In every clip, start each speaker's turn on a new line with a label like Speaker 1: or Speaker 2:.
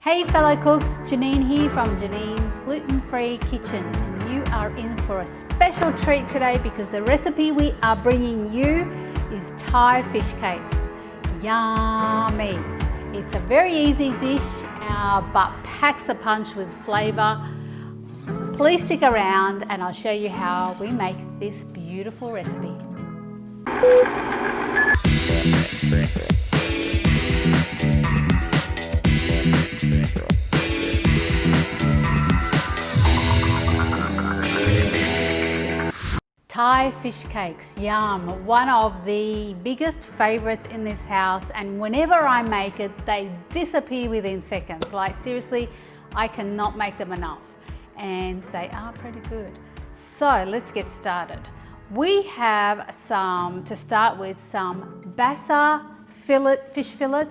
Speaker 1: Hey fellow cooks, Janine here from Janine's Gluten-Free Kitchen, and you are in for a special treat today because the recipe we are bringing you is Thai fish cakes. Yummy! It's a very easy dish but packs a punch with flavour. Please stick around and I'll show you how we make this beautiful recipe. Thai fish cakes, yum, one of the biggest favourites in this house, and whenever I make it they disappear within seconds. Like seriously, I cannot make them enough and they are pretty good. So let's get started. We have some basa fish fillet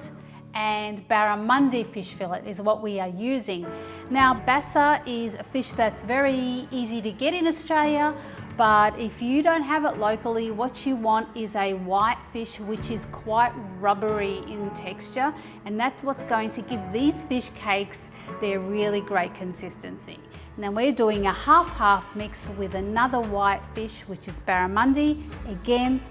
Speaker 1: and barramundi fish fillet is what we are using. Now basa is a fish that's very easy to get in Australia, but if you don't have it locally, what you want is a white fish which is quite rubbery in texture, and that's what's going to give these fish cakes their really great consistency. Now we're doing a half-half mix with another white fish which is barramundi. Again,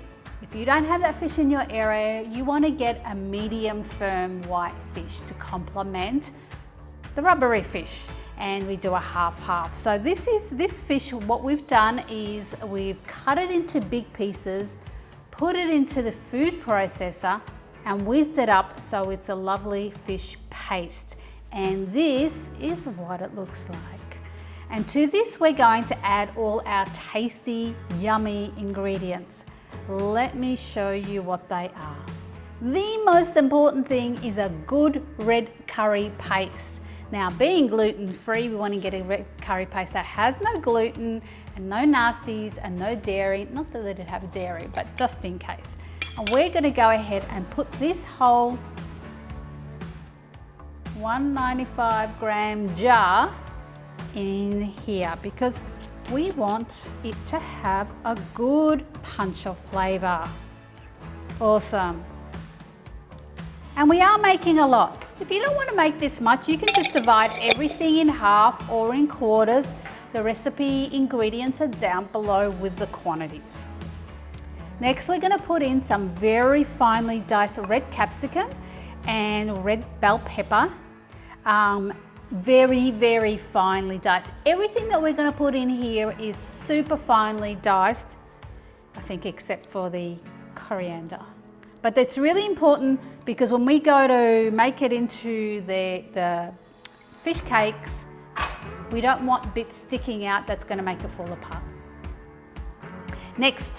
Speaker 1: if you don't have that fish in your area, you want to get a medium firm white fish to complement the rubbery fish, and we do a half-half. So this fish, what we've done is we've cut it into big pieces, put it into the food processor and whizzed it up so it's a lovely fish paste. And this is what it looks like. And to this we're going to add all our tasty, yummy ingredients. Let me show you what they are. The most important thing is a good red curry paste. Now being gluten-free, we want to get a red curry paste that has no gluten and no nasties and no dairy. Not that they did have dairy, but just in case. And we're going to go ahead and put this whole 195 gram jar in here because we want it to have a good punch of flavour. Awesome. And we are making a lot. If you don't want to make this much, you can just divide everything in half or in quarters. The recipe ingredients are down below with the quantities. Next, we're going to put in some very finely diced red capsicum and red bell pepper. Very, very finely diced. Everything that we're going to put in here is super finely diced, I think except for the coriander. But that's really important because when we go to make it into the fish cakes, we don't want bits sticking out that's going to make it fall apart. Next,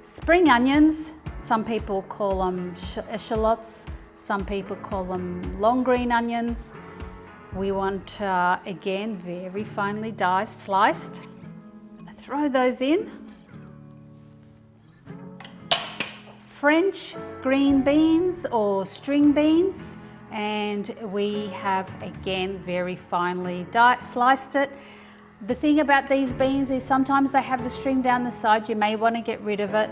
Speaker 1: spring onions. Some people call them shallots, some people call them long green onions. We want, again, very finely diced, sliced. Throw those in. French green beans or string beans, and we have, again, very finely sliced it. The thing about these beans is sometimes they have the string down the side. You may want to get rid of it.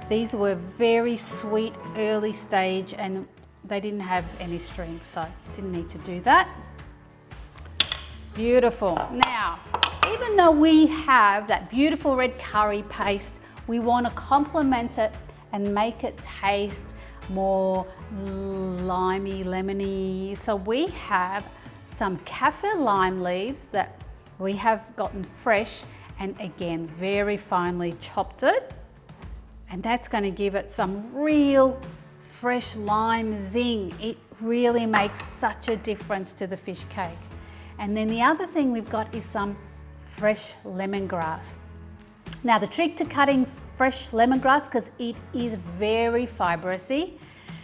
Speaker 1: These were very sweet early stage and they didn't have any string, so didn't need to do that. Beautiful. Now, even though we have that beautiful red curry paste, we want to complement it and make it taste more limey, lemony. So we have some kaffir lime leaves that we have gotten fresh and again very finely chopped it, and that's going to give it some real fresh lime zing. It really makes such a difference to the fish cake. And then the other thing we've got is some fresh lemongrass. Now the trick to cutting fresh lemongrass, because it is very fibrousy,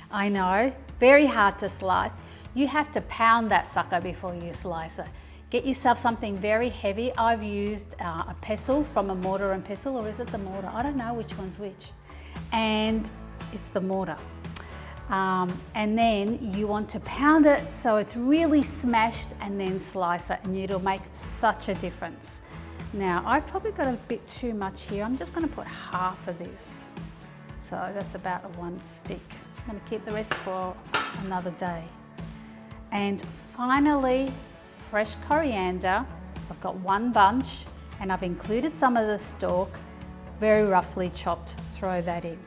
Speaker 1: I know, very hard to slice, you have to pound that sucker before you slice it. Get yourself something very heavy. I've used a pestle from a mortar and pestle, or is it the mortar? I don't know which one's which. And it's the mortar. And then you want to pound it so it's really smashed and then slice it, and it'll make such a difference. Now I've probably got a bit too much here. I'm just going to put half of this. So that's about one stick. I'm going to keep the rest for another day. And finally, fresh coriander. I've got one bunch and I've included some of the stalk, very roughly chopped. Throw that in.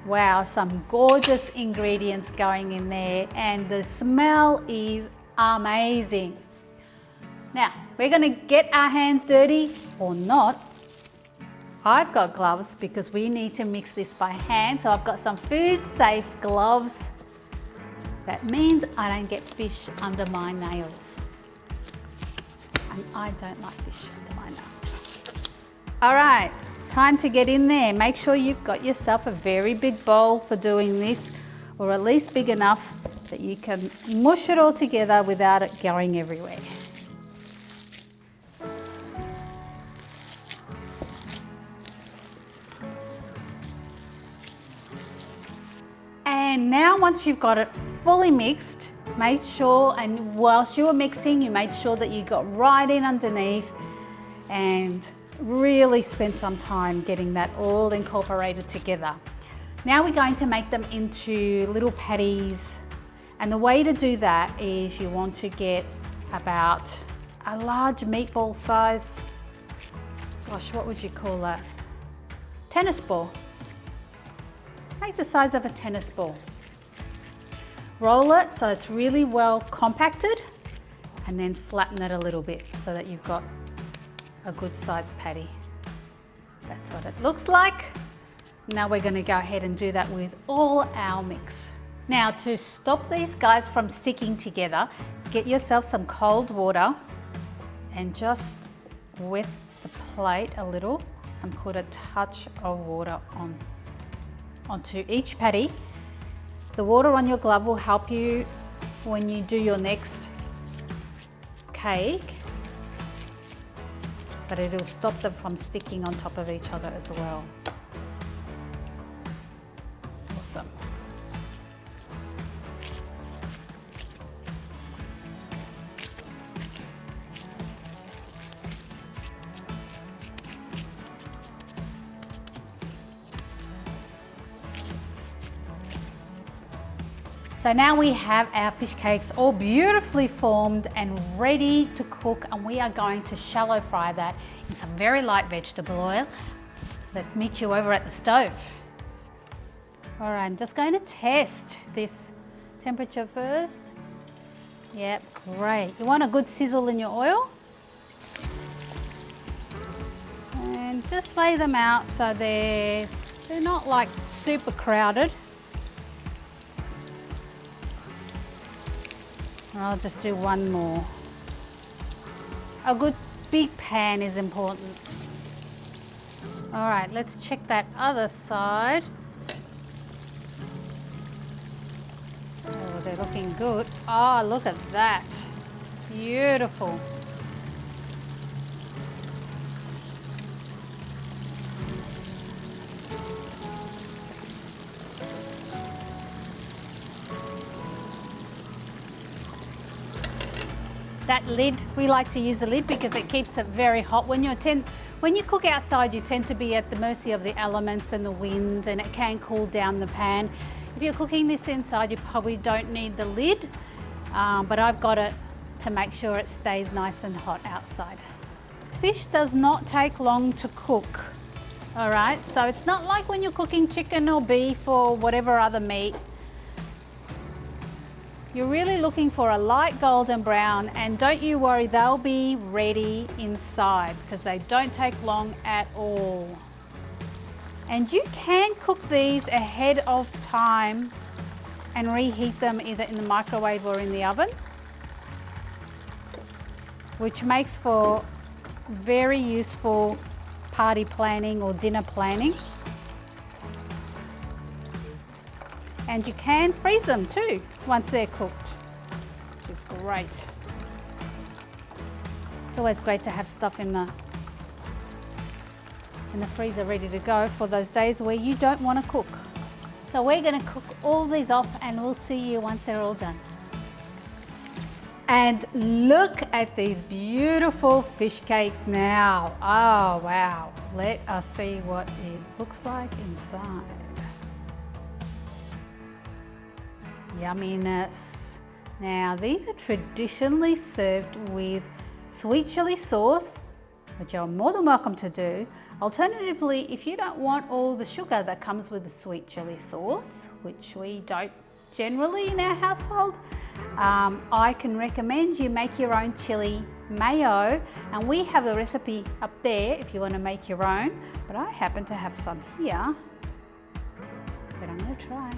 Speaker 1: Wow, some gorgeous ingredients going in there and the smell is amazing. Now, we're gonna get our hands dirty or not. I've got gloves because we need to mix this by hand, so I've got some food safe gloves. That means I don't get fish under my nails. And I don't like fish under my nails. All right, time to get in there. Make sure you've got yourself a very big bowl for doing this, or at least big enough that you can mush it all together without it going everywhere. And now once you've got it fully mixed, make sure, and whilst you were mixing, you made sure that you got right in underneath and really spent some time getting that all incorporated together. Now we're going to make them into little patties. And the way to do that is you want to get about a large meatball size, gosh, what would you call that? Tennis ball. Make the size of a tennis ball. Roll it so it's really well compacted and then flatten it a little bit so that you've got a good sized patty. That's what it looks like. Now we're going to go ahead and do that with all our mix. Now to stop these guys from sticking together, get yourself some cold water and just wet the plate a little and put a touch of water onto each patty. The water on your glove will help you when you do your next cake, but it'll stop them from sticking on top of each other as well. Awesome. So now we have our fish cakes all beautifully formed and ready to cook, and we are going to shallow fry that in some very light vegetable oil. Let's meet you over at the stove. All right, I'm just going to test this temperature first. Yep, great. You want a good sizzle in your oil. And just lay them out so they're not like super crowded. I'll just do one more. A good big pan is important. All right, let's check that other side. Oh, they're looking good. Oh, look at that. Beautiful. That lid, we like to use the lid because it keeps it very hot. When you cook outside, you tend to be at the mercy of the elements and the wind, and it can cool down the pan. If you're cooking this inside, you probably don't need the lid, but I've got it to make sure it stays nice and hot outside. Fish does not take long to cook, all right? So it's not like when you're cooking chicken or beef or whatever other meat. You're really looking for a light golden brown, and don't you worry, they'll be ready inside because they don't take long at all. And you can cook these ahead of time and reheat them either in the microwave or in the oven, which makes for very useful party planning or dinner planning. And you can freeze them too once they're cooked, which is great. It's always great to have stuff in the freezer ready to go for those days where you don't want to cook. So we're going to cook all these off and we'll see you once they're all done. And look at these beautiful fish cakes now. Oh wow, let us see what it looks like inside. Yumminess. Now these are traditionally served with sweet chili sauce, which you're more than welcome to do. Alternatively, if you don't want all the sugar that comes with the sweet chili sauce, which we don't generally in our household, I can recommend you make your own chili mayo, and we have the recipe up there if you want to make your own, but I happen to have some here that I'm going to try.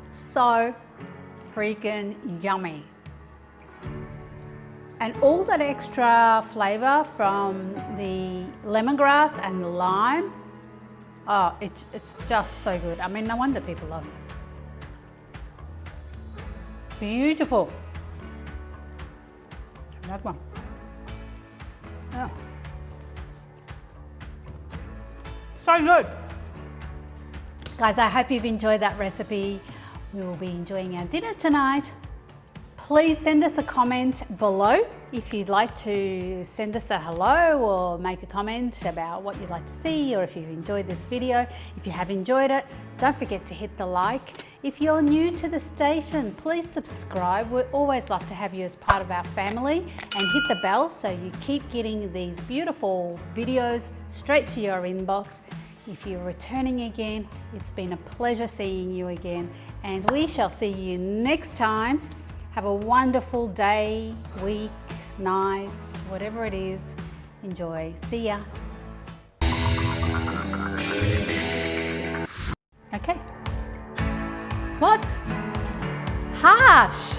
Speaker 1: So freaking yummy. And all that extra flavor from the lemongrass and the lime, oh, it's just so good. I mean, no wonder people love it. Beautiful. Another one. Oh. So good. Guys, I hope you've enjoyed that recipe. We will be enjoying our dinner tonight. Please send us a comment below if you'd like to send us a hello or make a comment about what you'd like to see, or if you've enjoyed this video. If you have enjoyed it, don't forget to hit the like. If you're new to the station, please subscribe. We'd always love to have you as part of our family, and hit the bell so you keep getting these beautiful videos straight to your inbox. If you're returning again, it's been a pleasure seeing you again, and we shall see you next time. Have a wonderful day, week, night, whatever it is. Enjoy. See ya. Okay. What? Harsh.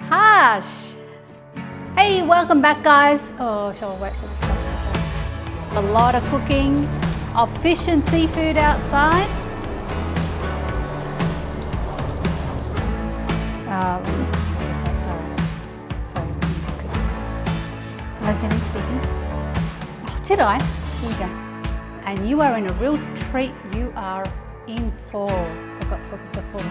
Speaker 1: Harsh. Hey, welcome back, guys. Oh, shall I wait for the clock? A lot of cooking of fish and seafood outside. Sorry, just quickly. Hello, Janine speaking. Oh, did I? Here we go. And you are in a real treat. You are in for. Forgot before.